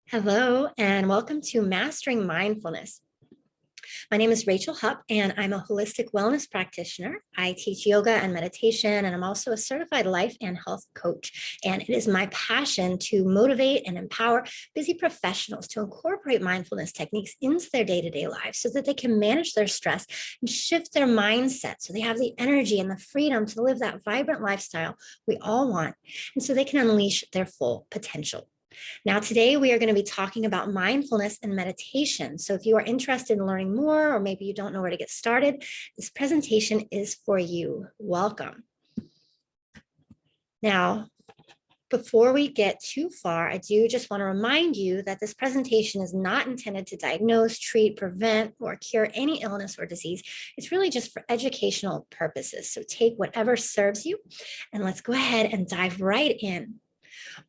Hello, and welcome to Mastering Mindfulness. My name is Rachel Hupp, and I'm a holistic wellness practitioner. I teach yoga and meditation, and I'm also a certified life and health coach. And it is my passion to motivate and empower busy professionals to incorporate mindfulness techniques into their day-to-day lives so that they can manage their stress and shift their mindset so they have the energy and the freedom to live that vibrant lifestyle we all want, and so they can unleash their full potential. Now, today we are going to be talking about mindfulness and meditation. So if you are interested in learning more, or maybe you don't know where to get started, this presentation is for you. Welcome. Now, before we get too far, I do just want to remind you that this presentation is not intended to diagnose, treat, prevent, or cure any illness or disease. It's really just for educational purposes. So take whatever serves you, and let's go ahead and dive right in.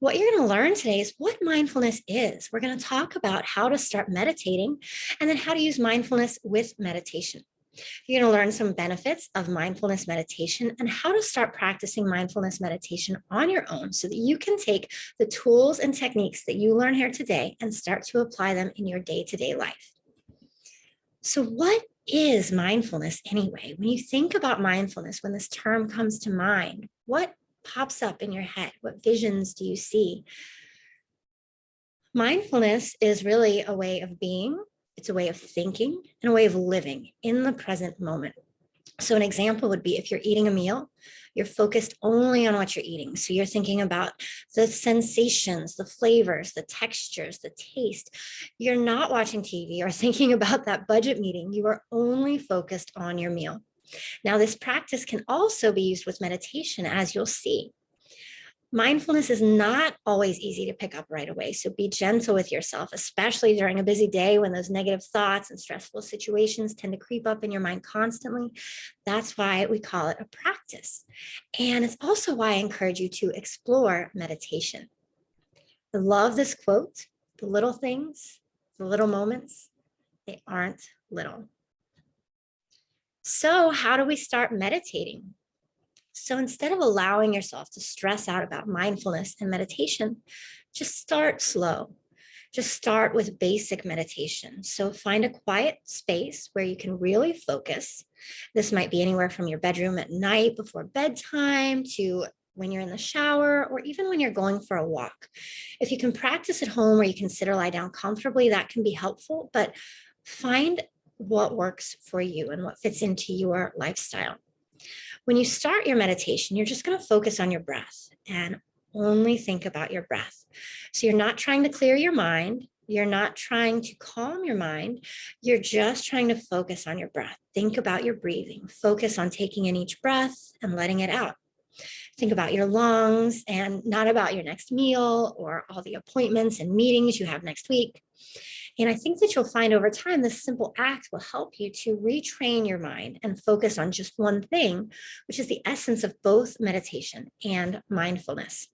What you're going to learn today is what mindfulness is. We're going to talk about how to start meditating and then how to use mindfulness with meditation. You're going to learn some benefits of mindfulness meditation and how to start practicing mindfulness meditation on your own so that you can take the tools and techniques that you learn here today and start to apply them in your day-to-day life. So what is mindfulness anyway? When you think about mindfulness, when this term comes to mind, what pops up in your head? What visions do you see? Mindfulness is really a way of being, it's a way of thinking, and a way of living in the present moment. So an example would be if you're eating a meal, you're focused only on what you're eating. So you're thinking about the sensations, the flavors, the textures, the taste. You're not watching TV or thinking about that budget meeting. You are only focused on your meal. Now, this practice can also be used with meditation, as you'll see. Mindfulness is not always easy to pick up right away, so be gentle with yourself, especially during a busy day when those negative thoughts and stressful situations tend to creep up in your mind constantly. That's why we call it a practice. And it's also why I encourage you to explore meditation. I love this quote: the little things, the little moments, they aren't little. So how do we start meditating? So instead of allowing yourself to stress out about mindfulness and meditation, just start slow. Just start with basic meditation. So find a quiet space where you can really focus. This might be anywhere from your bedroom at night before bedtime to when you're in the shower, or even when you're going for a walk. If you can practice at home or you can sit or lie down comfortably, that can be helpful, but find what works for you and what fits into your lifestyle. When you start your meditation, you're just going to focus on your breath and only think about your breath. So you're not trying to clear your mind. You're not trying to calm your mind. You're just trying to focus on your breath. Think about your breathing. Focus on taking in each breath and letting it out. Think about your lungs and not about your next meal or all the appointments and meetings you have next week. And I think that you'll find over time, this simple act will help you to retrain your mind and focus on just one thing, which is the essence of both meditation and mindfulness.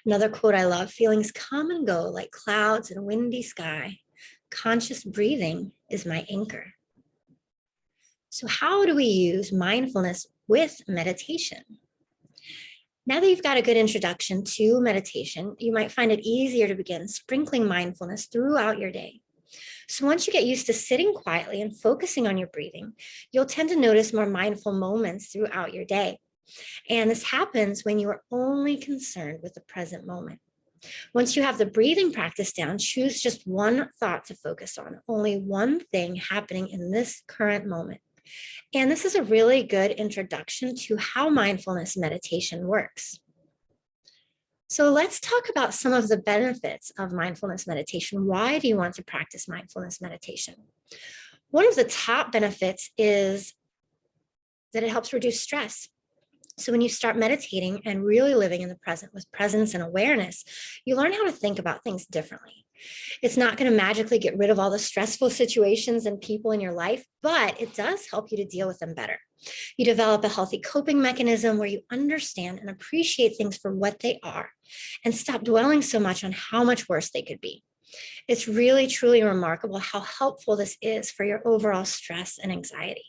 Another quote I love: feelings come and go like clouds in a windy sky. Conscious breathing is my anchor. So how do we use mindfulness with meditation? Now that you've got a good introduction to meditation, you might find it easier to begin sprinkling mindfulness throughout your day. So once you get used to sitting quietly and focusing on your breathing, you'll tend to notice more mindful moments throughout your day. And this happens when you are only concerned with the present moment. Once you have the breathing practice down, choose just one thought to focus on, only one thing happening in this current moment. And this is a really good introduction to how mindfulness meditation works. So let's talk about some of the benefits of mindfulness meditation. Why do you want to practice mindfulness meditation? One of the top benefits is that it helps reduce stress. So when you start meditating and really living in the present with presence and awareness, you learn how to think about things differently. It's not going to magically get rid of all the stressful situations and people in your life, but it does help you to deal with them better. You develop a healthy coping mechanism where you understand and appreciate things for what they are and stop dwelling so much on how much worse they could be. It's really, truly remarkable how helpful this is for your overall stress and anxiety.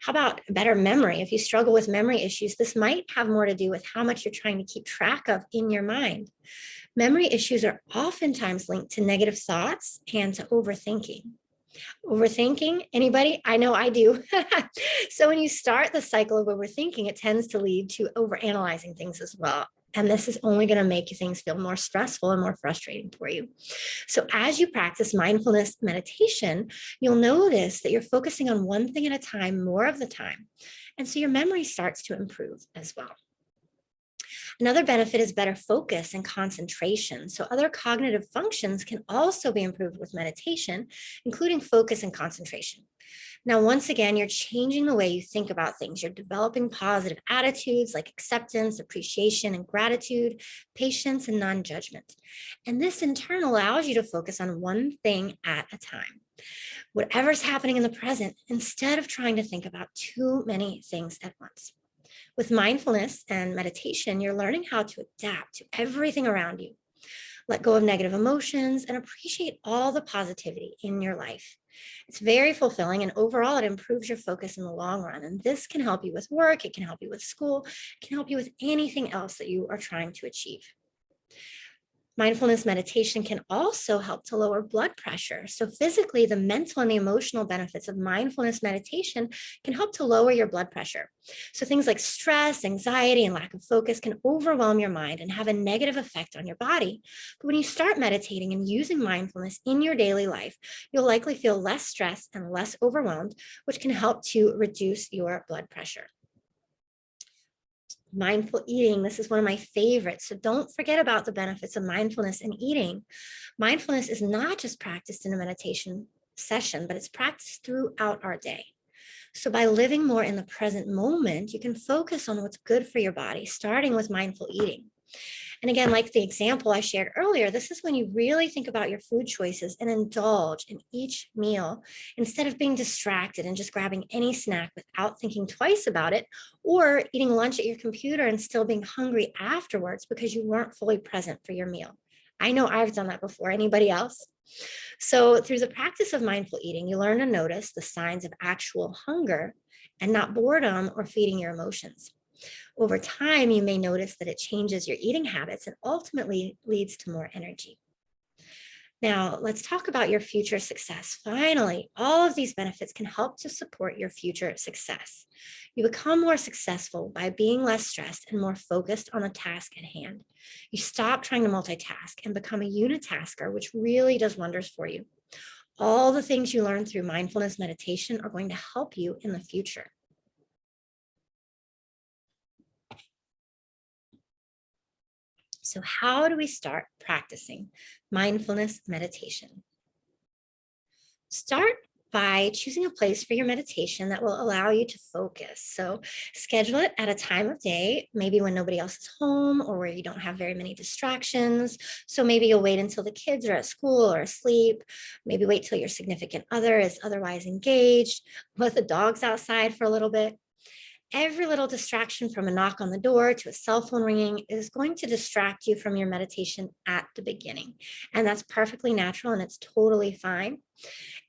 How about better memory? If you struggle with memory issues, this might have more to do with how much you're trying to keep track of in your mind. Memory issues are oftentimes linked to negative thoughts and to overthinking. Overthinking, anybody? I know I do. So when you start the cycle of overthinking, it tends to lead to overanalyzing things as well. And this is only going to make things feel more stressful and more frustrating for you. So as you practice mindfulness meditation, you'll notice that you're focusing on one thing at a time more of the time. And so your memory starts to improve as well. Another benefit is better focus and concentration. So other cognitive functions can also be improved with meditation, including focus and concentration. Now, once again, you're changing the way you think about things. You're developing positive attitudes like acceptance, appreciation, and gratitude, patience, and non-judgment. And this in turn allows you to focus on one thing at a time. Whatever's happening in the present, instead of trying to think about too many things at once. With mindfulness and meditation, you're learning how to adapt to everything around you. Let go of negative emotions and appreciate all the positivity in your life. It's very fulfilling, and overall, it improves your focus in the long run. And this can help you with work, it can help you with school, it can help you with anything else that you are trying to achieve. Mindfulness meditation can also help to lower blood pressure. So physically, the mental and the emotional benefits of mindfulness meditation can help to lower your blood pressure. So things like stress, anxiety, and lack of focus can overwhelm your mind and have a negative effect on your body. But when you start meditating and using mindfulness in your daily life, you'll likely feel less stressed and less overwhelmed, which can help to reduce your blood pressure. Mindful eating. This is one of my favorites. So don't forget about the benefits of mindfulness and eating. Mindfulness is not just practiced in a meditation session, but it's practiced throughout our day. So by living more in the present moment, you can focus on what's good for your body, starting with mindful eating. And again, like the example I shared earlier, this is when you really think about your food choices and indulge in each meal instead of being distracted and just grabbing any snack without thinking twice about it, or eating lunch at your computer and still being hungry afterwards because you weren't fully present for your meal. I know I've done that before. Anybody else? So through the practice of mindful eating, you learn to notice the signs of actual hunger and not boredom or feeding your emotions. Over time, you may notice that it changes your eating habits and ultimately leads to more energy. Now, let's talk about your future success. Finally, all of these benefits can help to support your future success. You become more successful by being less stressed and more focused on the task at hand. You stop trying to multitask and become a unitasker, which really does wonders for you. All the things you learn through mindfulness meditation are going to help you in the future. So how do we start practicing mindfulness meditation? Start by choosing a place for your meditation that will allow you to focus. So schedule it at a time of day, maybe when nobody else is home or where you don't have very many distractions. So maybe you'll wait until the kids are at school or asleep. Maybe wait till your significant other is otherwise engaged. Let the dogs outside for a little bit. Every little distraction, from a knock on the door to a cell phone ringing, is going to distract you from your meditation at the beginning. And that's perfectly natural and it's totally fine.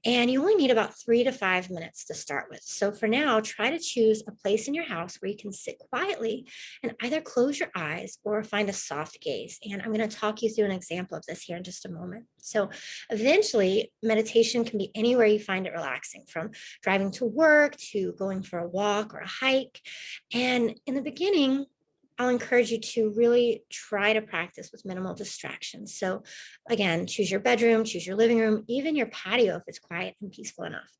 And you only need about 3 to 5 minutes to start with. So for now, try to choose a place in your house where you can sit quietly and either close your eyes or find a soft gaze. And I'm going to talk you through an example of this here in just a moment. So eventually, meditation can be anywhere you find it relaxing, from driving to work to going for a walk or a hike. And in the beginning, I'll encourage you to really try to practice with minimal distractions. So again, choose your bedroom, choose your living room, even your patio if it's quiet and peaceful enough.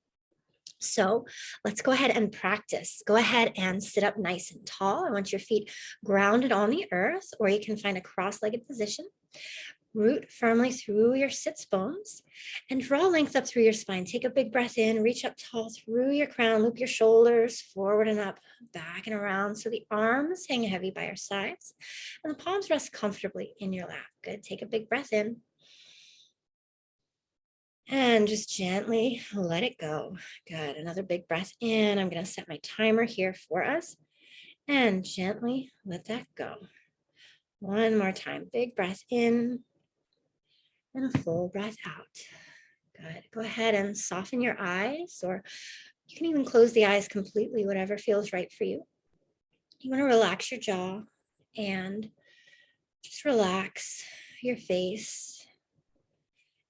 So let's go ahead and practice. Go ahead and sit up nice and tall. I want your feet grounded on the earth, or you can find a cross-legged position. Root firmly through your sits bones and draw length up through your spine. Take a big breath in, reach up tall through your crown, loop your shoulders forward and up, back and around. So the arms hang heavy by your sides and the palms rest comfortably in your lap. Good. Take a big breath in. And just gently let it go. Good. Another big breath in. I'm going to set my timer here for us and gently let that go. One more time. Big breath in. And a full breath out. Good. Go ahead and soften your eyes or You can even close the eyes completely, whatever feels right for you. You want to relax your jaw and just relax your face.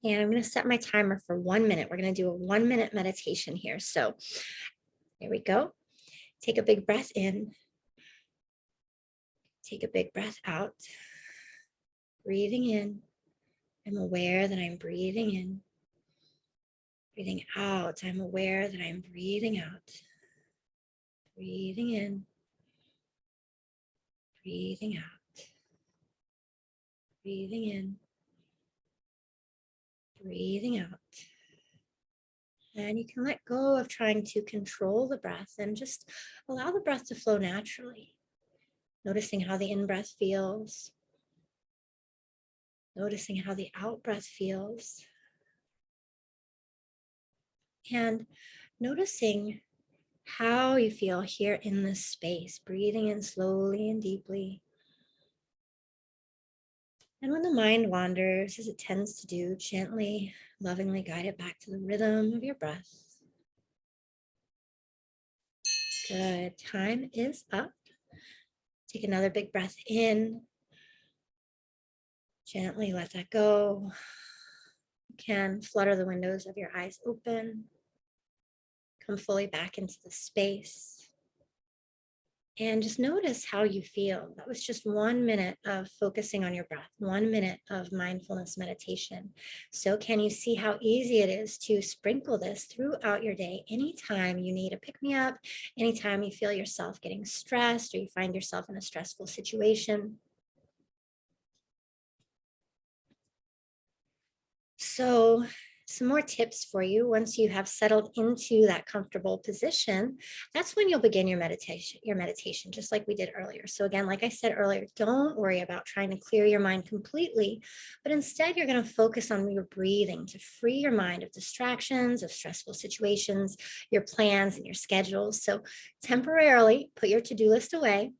And I'm going to set my timer for 1 minute. We're going to do a 1-minute meditation here. So there we go. Take a big breath in. Take a big breath out. Breathing in. I'm aware that I'm breathing in. Breathing out. I'm aware that I'm breathing out. Breathing in. Breathing out. Breathing in. Breathing out. And you can let go of trying to control the breath and just allow the breath to flow naturally. Noticing how the in-breath feels. Noticing how the out-breath feels. And noticing how you feel here in this space, breathing in slowly and deeply. And when the mind wanders, as it tends to do, gently, lovingly guide it back to the rhythm of your breath. Good. Time is up. Take another big breath in. Gently let that go. You can flutter the windows of your eyes open. Come fully back into the space. And just notice how you feel. That was just 1 minute of focusing on your breath, 1 minute of mindfulness meditation. So can you see how easy it is to sprinkle this throughout your day? Anytime you need a pick-me-up, anytime you feel yourself getting stressed or you find yourself in a stressful situation. So some more tips for you. Once you have settled into that comfortable position, that's when you'll begin your meditation, just like we did earlier. So again, like I said earlier, don't worry about trying to clear your mind completely, but instead you're going to focus on your breathing to free your mind of distractions, of stressful situations, your plans and your schedules. So temporarily put your to-do list away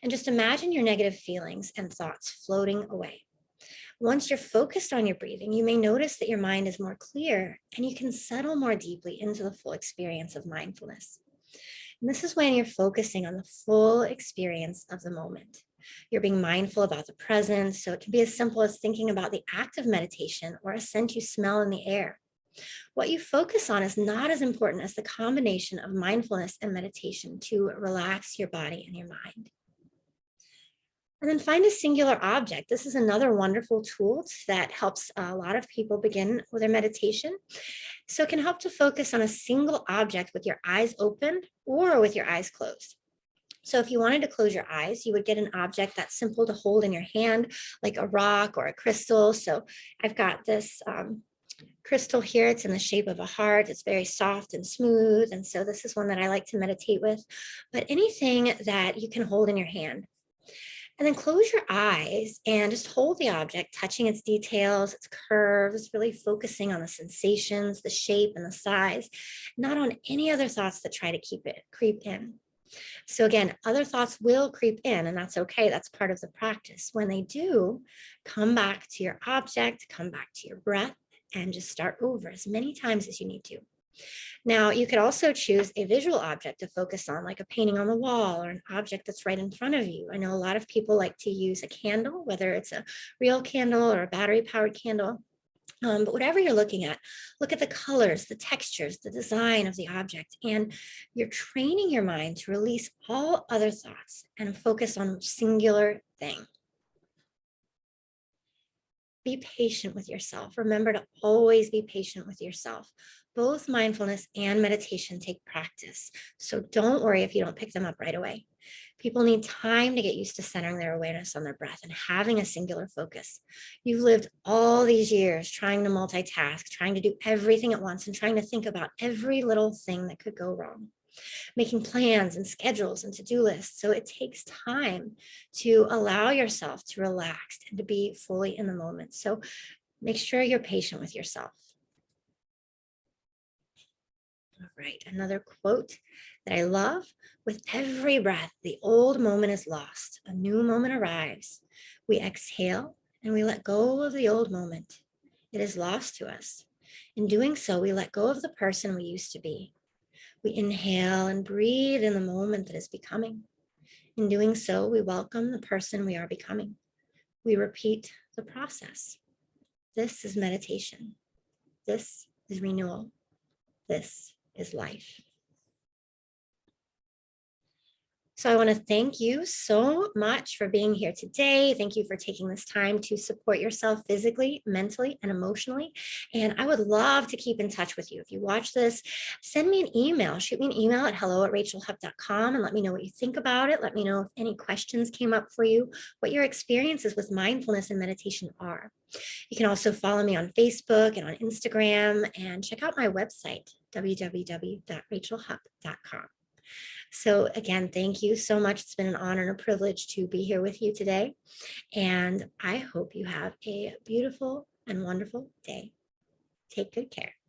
and just imagine your negative feelings and thoughts floating away. Once you're focused on your breathing, you may notice that your mind is more clear and you can settle more deeply into the full experience of mindfulness. And this is when you're focusing on the full experience of the moment. You're being mindful about the present, so it can be as simple as thinking about the act of meditation or a scent you smell in the air. What you focus on is not as important as the combination of mindfulness and meditation to relax your body and your mind. And then find a singular object. This is another wonderful tool that helps a lot of people begin with their meditation. So it can help to focus on a single object with your eyes open or with your eyes closed. So if you wanted to close your eyes, you would get an object that's simple to hold in your hand, like a rock or a crystal. So I've got this crystal here. It's in the shape of a heart. It's very soft and smooth. And so this is one that I like to meditate with. But anything that you can hold in your hand. And then close your eyes and just hold the object, touching its details, its curves, really focusing on the sensations, the shape, and the size, not on any other thoughts that try to creep in. So again, other thoughts will creep in, and that's okay. That's part of the practice. When they do, come back to your object, come back to your breath, and just start over as many times as you need to. Now, you could also choose a visual object to focus on, like a painting on the wall or an object that's right in front of you. I know a lot of people like to use a candle, whether it's a real candle or a battery-powered candle. But whatever you're looking at, look at the colors, the textures, the design of the object, and you're training your mind to release all other thoughts and focus on a singular thing. Be patient with yourself. Remember to always be patient with yourself. Both mindfulness and meditation take practice. So don't worry if you don't pick them up right away. People need time to get used to centering their awareness on their breath and having a singular focus. You've lived all these years trying to multitask, trying to do everything at once and trying to think about every little thing that could go wrong, making plans and schedules and to-do lists. So it takes time to allow yourself to relax and to be fully in the moment. So make sure you're patient with yourself. All right, another quote that I love: with every breath, the old moment is lost, a new moment arrives. We exhale and we let go of the old moment. It is lost to us. In doing so, we let go of the person we used to be. We inhale and breathe in the moment that is becoming. In doing so, we welcome the person we are becoming. We repeat the process. This is meditation. This is renewal. This is life. So I want to thank you so much for being here today. Thank you for taking this time to support yourself physically, mentally, and emotionally. And I would love to keep in touch with you. If you watch this, send me an email. Shoot me an email at hello@rachelhupp.com and let me know what you think about it. Let me know if any questions came up for you, what your experiences with mindfulness and meditation are. You can also follow me on Facebook and on Instagram, and check out my website, www.rachelhupp.com. So again, thank you so much. It's been an honor and a privilege to be here with you today. And I hope you have a beautiful and wonderful day. Take good care.